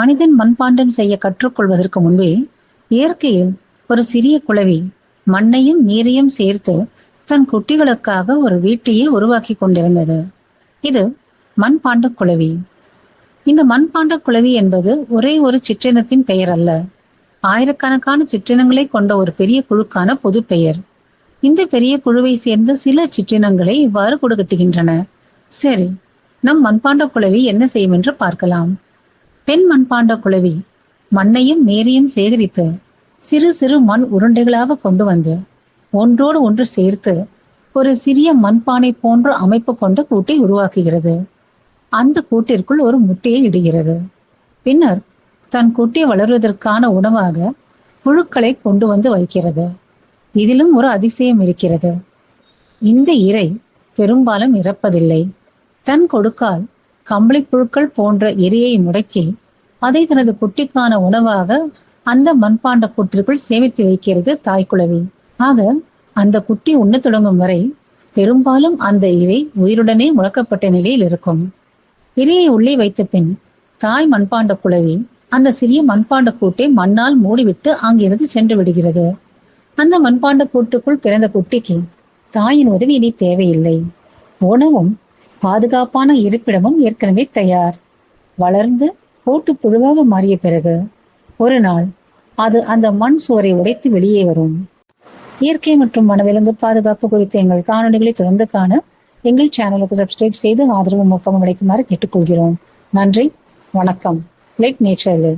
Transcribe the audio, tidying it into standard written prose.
மனிதன் மண்பாண்டம் செய்ய கற்றுக்கொள்வதற்கு முன்பே இயற்கையில் ஒரு சிறிய குளவி மண்ணையும் நீரையும் சேர்த்து தன் குட்டிகளுக்காக ஒரு வீட்டையே உருவாக்கி கொண்டிருந்தது. இது மண்பாண்ட குளவி. இந்த மண்பாண்ட குளவி என்பது ஒரே ஒரு சிற்றினத்தின் பெயர் அல்ல, ஆயிரக்கணக்கான சிற்றினங்களை கொண்ட ஒரு பெரிய குழுக்கான பொது பெயர். இந்த பெரிய குழுவை சேர்ந்த சில சிற்றினங்களை இவ்வாறு கொடுக்கட்டுகின்றன. சரி, நம் மண்பாண்ட குளவி என்ன செய்யும் என்று பார்க்கலாம். பெண் மண்பாண்ட குளவி மண்ணையும் நீரையும் சேகரித்து சிறு சிறு மண் உருண்டைகளாக கொண்டு வந்து ஒன்றோடு ஒன்று சேர்த்து ஒரு சிறிய மண்பானை போன்ற அமைப்பு கொண்ட கூட்டை உருவாக்குகிறது. அந்த கூட்டிற்குள் ஒரு முட்டையை இடுகிறது. பின்னர் தன் குட்டி வளர்வதற்கான உணவாக புழுக்களை கொண்டு வந்து வைக்கிறது. இதிலும் ஒரு அதிசயம் இருக்கிறது. இந்த இரை பெரும்பாலும் இறப்பதில்லை. தன் கொடுக்கால் கம்பளி புழுக்கள் போன்ற இரையை முடக்கி அதை தனது குட்டிக்கான உணவாக அந்த மண்பாண்ட கூட்டிற்குள் சேமித்து வைக்கிறது தாய்க்குளவி. ஆக அந்த குட்டி உண்ண தொடங்கும் வரை பெரும்பாலும் அந்த இரை உயிருடனே முழக்கப்பட்ட நிலையில் இருக்கும். இரையை உள்ளே வைத்த பின் தாய் மண்பாண்ட குளவி அந்த சிறிய மண்பாண்ட கூட்டை மண்ணால் மூடிவிட்டு அங்கிருந்து சென்று விடுகிறது. அந்த மண்பாண்ட கூட்டுக்குள் பிறந்த குட்டிக்கு தாயின் உதவி இனி தேவையில்லை. உணவும் பாதுகாப்பான இருப்பிடமும் ஏற்கனவே தயார். வளர்ந்து கூட்டு புழுவாக மாறிய பிறகு ஒரு நாள் அது அந்த மண் சுவரை உடைத்து வெளியே வரும். இயற்கை மற்றும் வனவிலங்கு பாதுகாப்பு குறித்த எங்கள் காணொலிகளை தொடர்ந்து காண எங்கள் சேனலுக்கு சப்ஸ்கிரைப் செய்து ஆதரவு ஊக்கமும் அளிக்குமாறு கேட்டுக்கொள்கிறோம். நன்றி, வணக்கம். Let nature live.